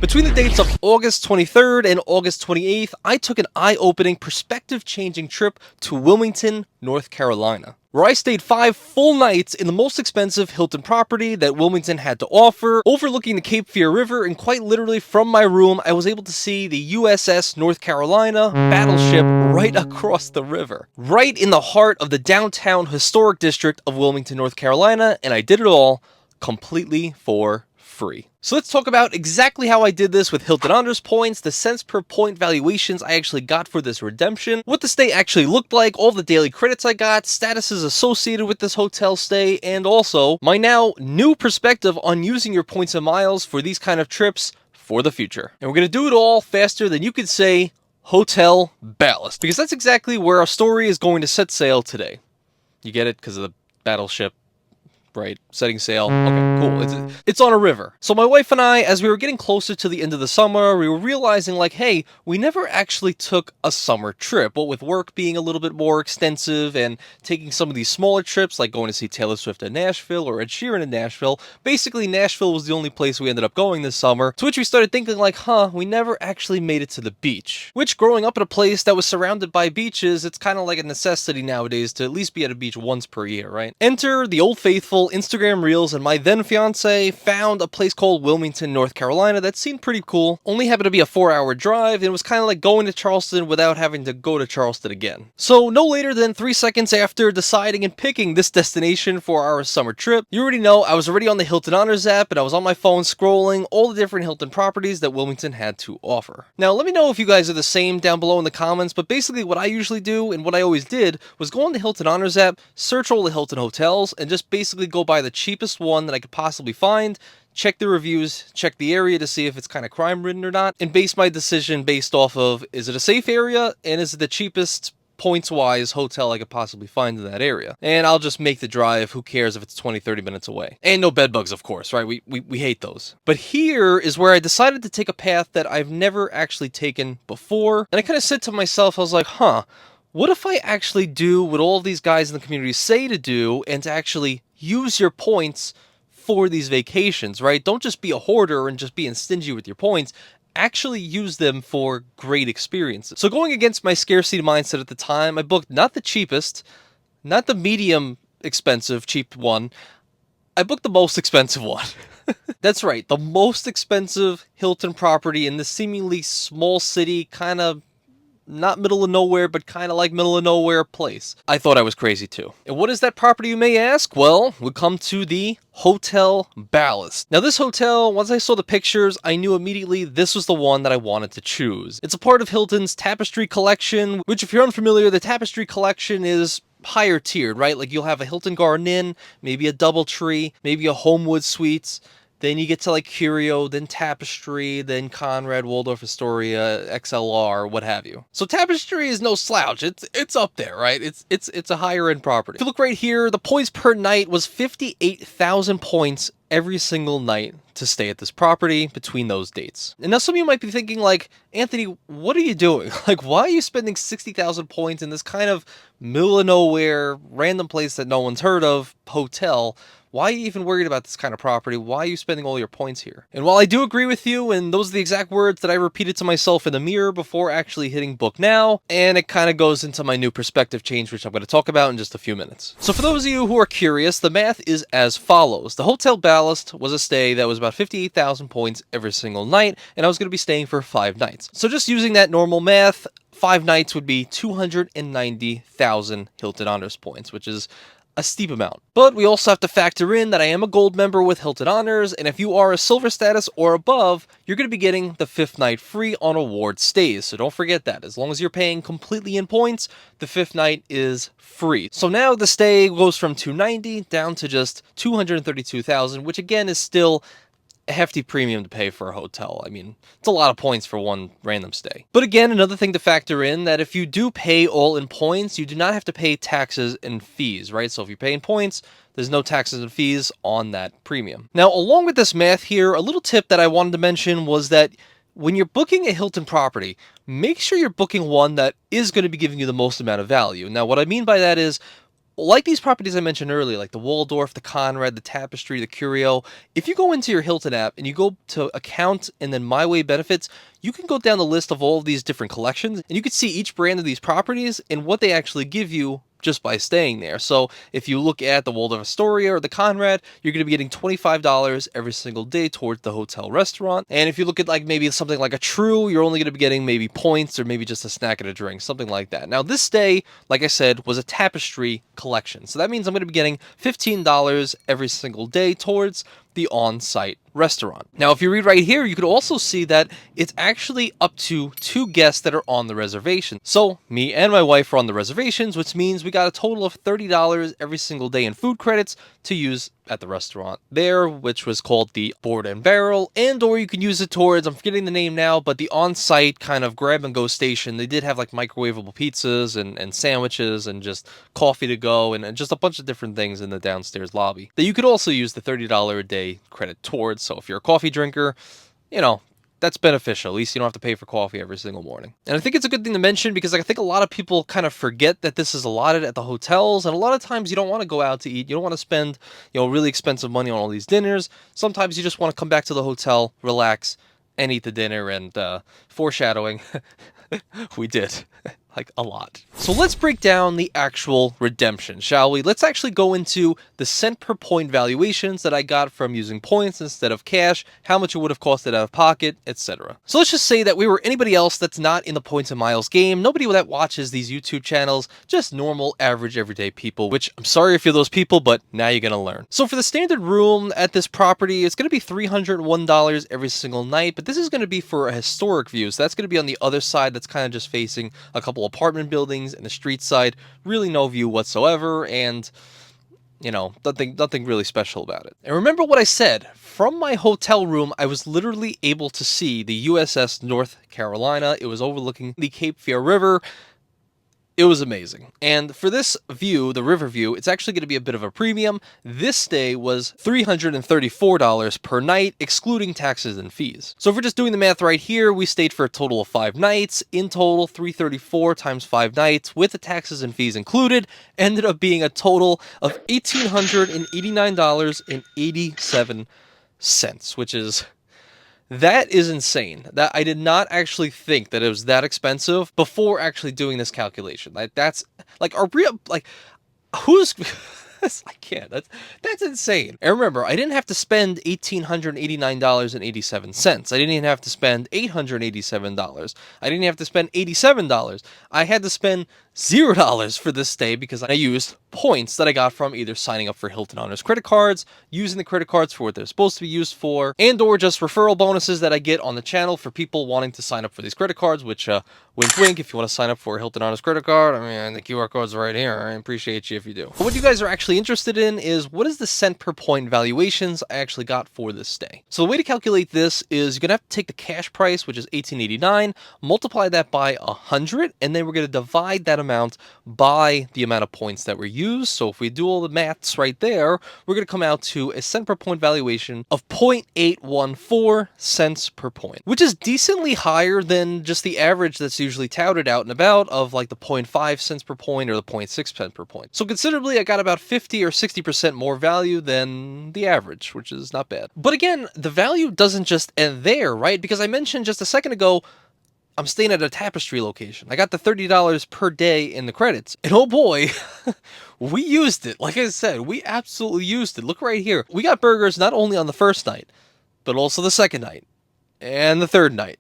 Between the dates of August 23rd and August 28th, I took an eye-opening, perspective-changing trip to Wilmington, North Carolina, where I stayed 5 full nights in the most expensive Hilton property that Wilmington had to offer, overlooking the Cape Fear River, and quite literally from my room, I was able to see the USS North Carolina battleship right across the river, right in the heart of the downtown historic district of Wilmington, North Carolina, and I did it all completely for free. So let's talk about exactly how I did this with Hilton Honors points, the cents per point valuations I actually got for this redemption, what the stay actually looked like, all the daily credits I got, statuses associated with this hotel stay, and also my now new perspective on using your points and miles for these kind of trips for the future. And we're going to do it all faster than you could say Hotel Ballast, because that's exactly where our story is going to set sail today. You get it? Because of the battleship. Right, setting sail. Okay, cool. It's on a river. So my wife and I, as we were getting closer to the end of the summer, we were realizing like, hey, we never actually took a summer trip. What with work being a little bit more extensive and taking some of these smaller trips, like going to see Taylor Swift in Nashville or Ed Sheeran in Nashville. Basically, Nashville was the only place we ended up going this summer. To which we started thinking like, we never actually made it to the beach. Which, growing up in a place that was surrounded by beaches, it's kind of like a necessity nowadays to at least be at a beach once per year, right? Enter the old faithful Instagram Reels, and my then fiance found a place called Wilmington, North Carolina that seemed pretty cool. Only happened to be a 4-hour drive, and it was kind of like going to Charleston without having to go to Charleston again. So no later than 3 seconds after deciding and picking this destination for our summer trip, you already know I was already on the Hilton Honors app, and I was on my phone scrolling all the different Hilton properties that Wilmington had to offer. Now let me know if you guys are the same down below in the comments, but basically what I usually do, and what I always did, was go on the Hilton Honors app, search all the Hilton hotels, and just basically go by the cheapest one that I could possibly find, check the reviews, check the area to see if it's kind of crime-ridden or not, and base my decision based off of, is it a safe area, and is it the cheapest points-wise hotel I could possibly find in that area. And I'll just make the drive, who cares if it's 20-30 minutes away. And no bed bugs, of course, right? We hate those. But here is where I decided to take a path that I've never actually taken before, and I kind of said to myself, I was like, what if I actually do what all these guys in the community say to do, and to actually use your points for these vacations, right? Don't just be a hoarder and just being stingy with your points. Actually use them for great experiences. So going against my scarcity mindset at the time, I booked not the cheapest, not the medium expensive cheap one, I booked the most expensive one. That's right, the most expensive Hilton property in the seemingly small city, kind of not middle of nowhere, but kind of like middle of nowhere place. I thought I was crazy too. And what is that property, you may ask? Well, we come to the Hotel Ballast. Now this hotel, once I saw the pictures, I knew immediately this was the one that I wanted to choose. It's a part of Hilton's Tapestry collection, which if you're unfamiliar, the Tapestry collection is higher tiered, right? Like you'll have a Hilton Garden Inn, maybe a DoubleTree, maybe a Homewood Suites. Then you get to like Curio, then Tapestry, then Conrad, Waldorf Astoria, XLR, what have you. So Tapestry is no slouch. It's up there, right? It's a higher end property. If you look right here, the points per night was 58,000 points every single night to stay at this property between those dates. And now some of you might be thinking like, Anthony, what are you doing? Like, why are you spending 60,000 points in this kind of middle of nowhere, random place that no one's heard of, hotel? Why are you even worried about this kind of property? Why are you spending all your points here? And while I do agree with you, and those are the exact words that I repeated to myself in the mirror before actually hitting book now, and it kind of goes into my new perspective change, which I'm going to talk about in just a few minutes. So for those of you who are curious, the math is as follows. The Hotel Ballast was a stay that was about 58,000 points every single night, and I was going to be staying for 5 nights. So just using that normal math, 5 nights would be 290,000 Hilton Honors points, which is a steep amount. But we also have to factor in that I am a gold member with Hilton Honors, and if you are a silver status or above, you're going to be getting the 5th night free on award stays. So don't forget that. As long as you're paying completely in points, the 5th night is free. So now the stay goes from 290 down to just 232,000, which again is still a hefty premium to pay for a hotel. I mean, it's a lot of points for one random stay. But again, another thing to factor in, that if you do pay all in points, you do not have to pay taxes and fees, right? So if you pay in points, there's no taxes and fees on that premium. Now, along with this math here, a little tip that I wanted to mention was that when you're booking a Hilton property, make sure you're booking one that is going to be giving you the most amount of value. Now, what I mean by that is, Well, like these properties I mentioned earlier, like the Waldorf, the Conrad, the Tapestry, the Curio, if you go into your Hilton app and you go to account and then My Way benefits, you can go down the list of all of these different collections and you can see each brand of these properties and what they actually give you just by staying there. So if you look at the Waldorf Astoria or the Conrad, you're going to be getting $25 every single day towards the hotel restaurant. And if you look at like maybe something like a True, you're only going to be getting maybe points or maybe just a snack and a drink, something like that. Now this stay, like I said, was a Tapestry collection. So that means I'm going to be getting $15 every single day towards the on-site restaurant. Now, if you read right here, you could also see that it's actually up to 2 guests that are on the reservation. So me and my wife are on the reservations, which means we got a total of $30 every single day in food credits to use at the restaurant there, which was called the Board and Barrel, and or you can use it towards, I'm forgetting the name now, but the on-site kind of grab-and-go station. They did have like microwavable pizzas and sandwiches and just coffee to go and just a bunch of different things in the downstairs lobby that you could also use the $30 a day credit towards. So if you're a coffee drinker, you know, that's beneficial. At least you don't have to pay for coffee every single morning. And I think it's a good thing to mention because I think a lot of people kind of forget that this is allotted at the hotels. And a lot of times you don't want to go out to eat. You don't want to spend, really expensive money on all these dinners. Sometimes you just want to come back to the hotel, relax, and eat the dinner. And foreshadowing, we did. Like a lot. So let's break down the actual redemption, shall we? Let's actually go into the cent per point valuations that I got from using points instead of cash, how much it would have costed out of pocket, etc. So let's just say that we were anybody else that's not in the points and miles game, nobody that watches these YouTube channels, just normal, average, everyday people, which I'm sorry if you're those people, but now you're gonna learn. So for the standard room at this property, it's gonna be $301 every single night, but this is gonna be for a historic view, so that's gonna be on the other side that's kind of just facing a couple apartment buildings and the street side, really no view whatsoever, and nothing really special about it. And remember what I said, from my hotel room I was literally able to see the USS North Carolina. It was overlooking the Cape Fear River. It was amazing. And for this view, the river view, it's actually going to be a bit of a premium. This stay was $334 per night, excluding taxes and fees. So if we're just doing the math right here, we stayed for a total of 5 nights. In total, $334 times 5 nights, with the taxes and fees included, ended up being a total of $1,889.87, which is... that is insane. That I did not actually think that it was that expensive before actually doing this calculation. That's like a real, like, who's I can't. That's insane. And remember, I didn't have to spend $1,889.87. I didn't even have to spend $887. I didn't have to spend $87. I had to spend $0 for this stay because I used points that I got from either signing up for Hilton Honors Credit Cards, using the credit cards for what they're supposed to be used for, and or just referral bonuses that I get on the channel for people wanting to sign up for these credit cards, which, wink wink, if you want to sign up for a Hilton Honors Credit Card, I mean, the QR code's right here. I appreciate you if you do. But what you guys are actually interested in is what is the cent per point valuations I actually got for this stay. So the way to calculate this is you're going to have to take the cash price, which is $1,889, multiply that by 100, and then we're going to divide that amount by the amount of points that were used. So if we do all the maths right there, we're going to come out to a cent per point valuation of 0.814 cents per point, which is decently higher than just the average that's usually touted out and about of like the 0.5 cents per point or the 0.6 cents per point. So considerably, I got about 50 or 60% more value than the average, which is not bad. But again, the value doesn't just end there, right? Because I mentioned just a second ago, I'm staying at a Tapestry location. I got the $30 per day in the credits. And oh boy, we used it. Like I said, we absolutely used it. Look right here. We got burgers not only on the first night, but also the second night, and the third night,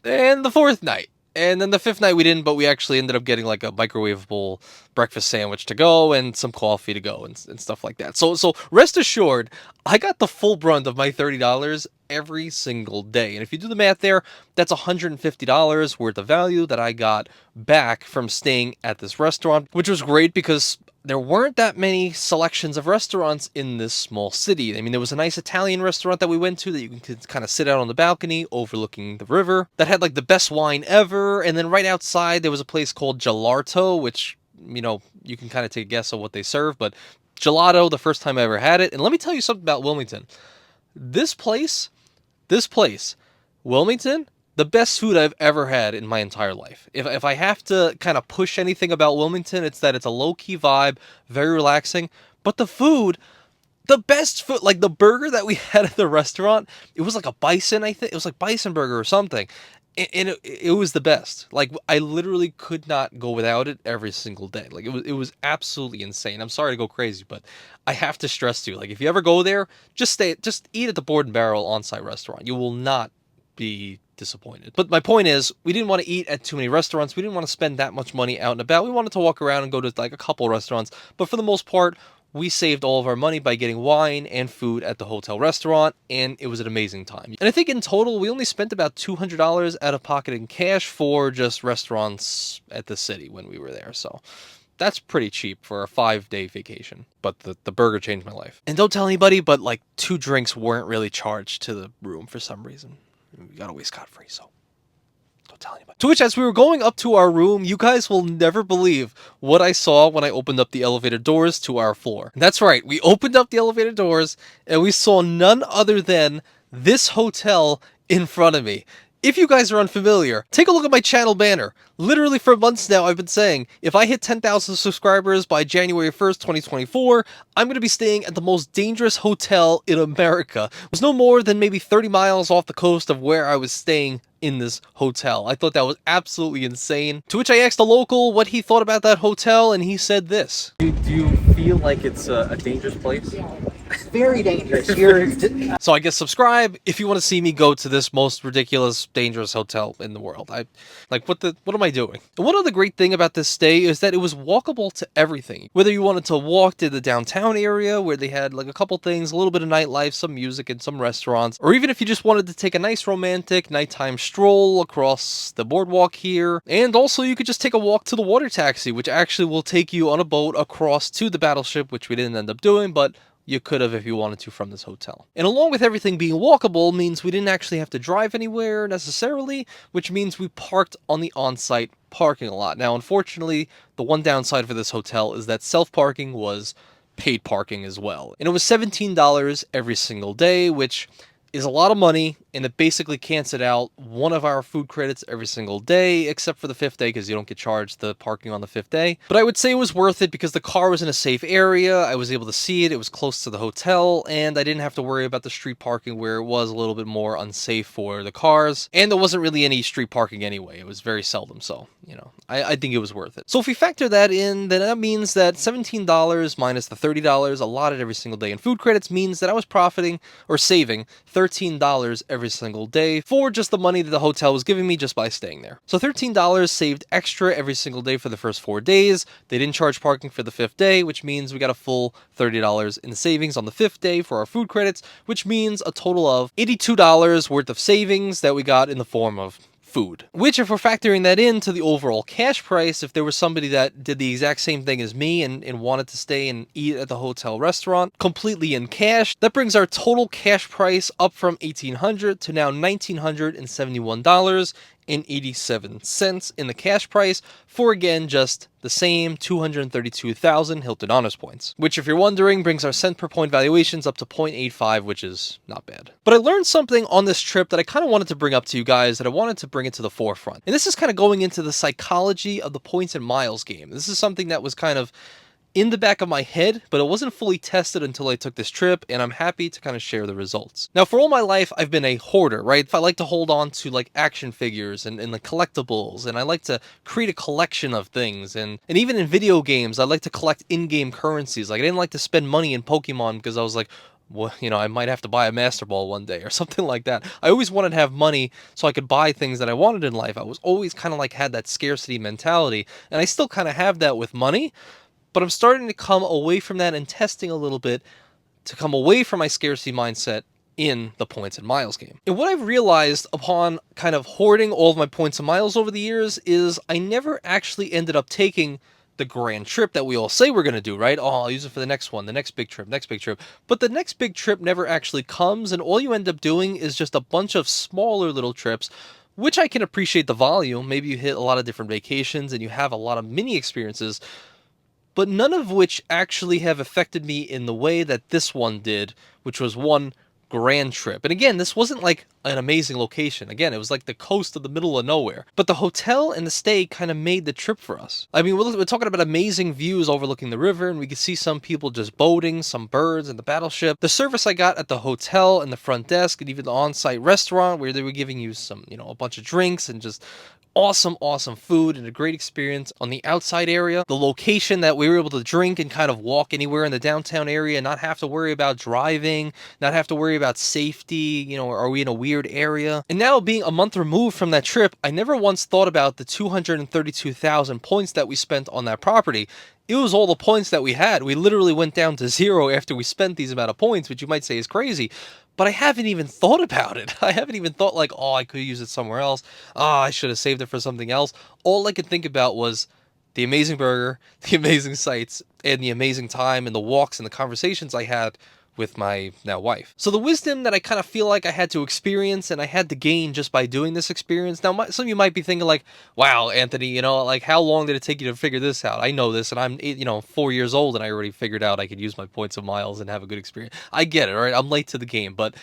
and the fourth night. And then the 5th night we didn't, but we actually ended up getting like a microwavable breakfast sandwich to go and some coffee to go and stuff like that. So rest assured, I got the full brunt of my $30 every single day. And if you do the math there, that's $150 worth of value that I got back from staying at this restaurant, which was great because there weren't that many selections of restaurants in this small city. I mean, there was a nice Italian restaurant that we went to that you could kind of sit out on the balcony overlooking the river that had like the best wine ever. And then right outside, there was a place called Gelato, which, you can kind of take a guess on what they serve, but gelato, the first time I ever had it. And let me tell you something about Wilmington. This place, Wilmington, The best food I've ever had in my entire life. If I have to kind of push anything about Wilmington, it's that it's a low-key vibe, very relaxing. But the food, the best food, like the burger that we had at the restaurant, it was like a bison, I think. It was like bison burger or something. And it was the best. Like, I literally could not go without it every single day. Like, it was absolutely insane. I'm sorry to go crazy, but I have to stress to you, like, if you ever go there, just eat at the Board and Barrel on-site restaurant. You will not be disappointed. But my point is, we didn't want to eat at too many restaurants. We didn't want to spend that much money out and about. We wanted to walk around and go to like a couple restaurants. But for the most part, we saved all of our money by getting wine and food at the hotel restaurant, and it was an amazing time. And I think in total, we only spent about $200 out of pocket in cash for just restaurants at the city when we were there. So that's pretty cheap for a 5-day vacation. But the burger changed my life. And don't tell anybody, but like 2 drinks weren't really charged to the room for some reason. We got away scot-free, so don't tell anybody. To which, as we were going up to our room, you guys will never believe what I saw when I opened up the elevator doors to our floor. That's right, we opened up the elevator doors, and we saw none other than this hotel in front of me. If you guys are unfamiliar, take a look at my channel banner. Literally for months now, I've been saying, if I hit 10,000 subscribers by January 1st, 2024, I'm going to be staying at the most dangerous hotel in America. It was no more than maybe 30 miles off the coast of where I was staying in this hotel. I thought that was absolutely insane. To which I asked a local what he thought about that hotel, and he said this. Do you feel like it's a dangerous place? Very dangerous. So I guess subscribe if you want to see me go to this most ridiculous, dangerous hotel in the world. What am I doing? And one other great thing about this stay is that it was walkable to everything. Whether you wanted to walk to the downtown area where they had like a couple things, a little bit of nightlife, some music, and some restaurants, or even if you just wanted to take a nice romantic nighttime stroll across the boardwalk here. And also you could just take a walk to the water taxi, which actually will take you on a boat across to the Battleship, which we didn't end up doing, but you could have if you wanted to from this hotel. And along with everything being walkable means we didn't actually have to drive anywhere necessarily, which means we parked on the on-site parking lot. Now, unfortunately, the one downside for this hotel is that self-parking was paid parking as well. And it was $17 every single day, which is a lot of money, and it basically canceled out one of our food credits every single day, except for the 5th day, because you don't get charged the parking on the 5th day. But I would say it was worth it because the car was in a safe area, I was able to see it, it was close to the hotel, and I didn't have to worry about the street parking where it was a little bit more unsafe for the cars, and there wasn't really any street parking anyway. It was very seldom, so, you know, I think it was worth it. So if we factor that in, then that means that $17 minus the $30 allotted every single day in food credits means that I was profiting, or saving, $13 every single day for just the money that the hotel was giving me just by staying there. So $13 saved extra every single day for the first 4 days. They didn't charge parking for the 5th day, which means we got a full $30 in savings on the 5th day for our food credits, which means a total of $82 worth of savings that we got in the form of food. Which, if we're factoring that into the overall cash price, if there was somebody that did the exact same thing as me and wanted to stay and eat at the hotel restaurant completely in cash, that brings our total cash price up from $1,800 to now $1,971.87 in the cash price for, again, just the same 232,000 Hilton Honors points. Which, if you're wondering, brings our cent per point valuations up to 0.85, which is not bad. But I learned something on this trip that I kind of wanted to bring up to you guys, that I wanted to bring it to the forefront. And this is kind of going into the psychology of the points and miles game. This is something that was kind of in the back of my head, but it wasn't fully tested until I took this trip, and I'm happy to kind of share the results. Now, for all my life, I've been a hoarder, right? I like to hold on to like action figures and like collectibles, and I like to create a collection of things, and even in video games, I like to collect in-game currencies. Like, I didn't like to spend money in Pokemon because I was like, well, you know, I might have to buy a Master Ball one day or something like that. I always wanted to have money so I could buy things that I wanted in life. I was always kind of like had that scarcity mentality, and I still kind of have that with money. But I'm starting to come away from that and testing a little bit to come away from my scarcity mindset in the points and miles game. And what I've realized upon kind of hoarding all of my points and miles over the years is I never actually ended up taking the grand trip that we all say we're going to do, right? Oh, I'll use it for the next one, the next big trip, next big trip. But the next big trip never actually comes, and all you end up doing is just a bunch of smaller little trips, which I can appreciate the volume. Maybe you hit a lot of different vacations and you have a lot of mini experiences, but none of which actually have affected me in the way that this one did, which was one, grand trip. And again, this wasn't like an amazing location. Again, it was like the coast of the middle of nowhere. But the hotel and the stay kind of made the trip for us. I mean, we're talking about amazing views overlooking the river, and we could see some people just boating, some birds, and the battleship. The service I got at the hotel and the front desk, and even the on-site restaurant where they were giving you some, a bunch of drinks and just awesome food and a great experience on the outside area. The location that we were able to drink and kind of walk anywhere in the downtown area, not have to worry about driving, not have to worry about safety, are we in a weird area? And now being a month removed from that trip, I never once thought about the 232,000 points that we spent on that property. It was all the points that we had. We literally went down to zero after we spent these amount of points, which you might say is crazy. But I haven't even thought about it. I haven't even thought like, oh, I could use it somewhere else. Oh, I should have saved it for something else. All I could think about was the amazing burger, the amazing sights, and the amazing time and the walks and the conversations I had with my now wife. So the wisdom that I kind of feel like I had to experience and I had to gain just by doing this experience. Now, some of you might be thinking like, wow, Anthony, like how long did it take you to figure this out? I know this and I'm, 4 years old and I already figured out I could use my points of miles and have a good experience. I get it, all right? I'm late to the game, but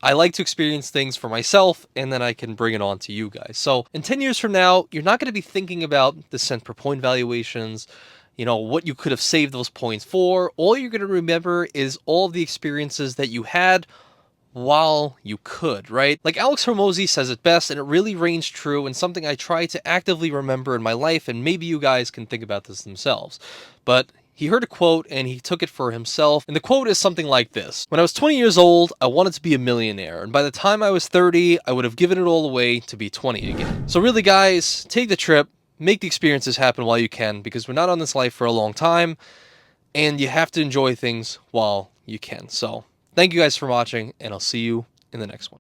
I like to experience things for myself and then I can bring it on to you guys. So in 10 years from now, you're not going to be thinking about the cent per point valuations, what you could have saved those points for. All you're going to remember is all of the experiences that you had while you could, right? Like Alex Hormozy says it best, and it really reigns true and something I try to actively remember in my life, and maybe you guys can think about this themselves. But he heard a quote and he took it for himself. And the quote is something like this: when I was 20 years old, I wanted to be a millionaire. And by the time I was 30, I would have given it all away to be 20 again. So really, guys, take the trip. Make the experiences happen while you can, because we're not on this life for a long time, and you have to enjoy things while you can. So, thank you guys for watching, and I'll see you in the next one.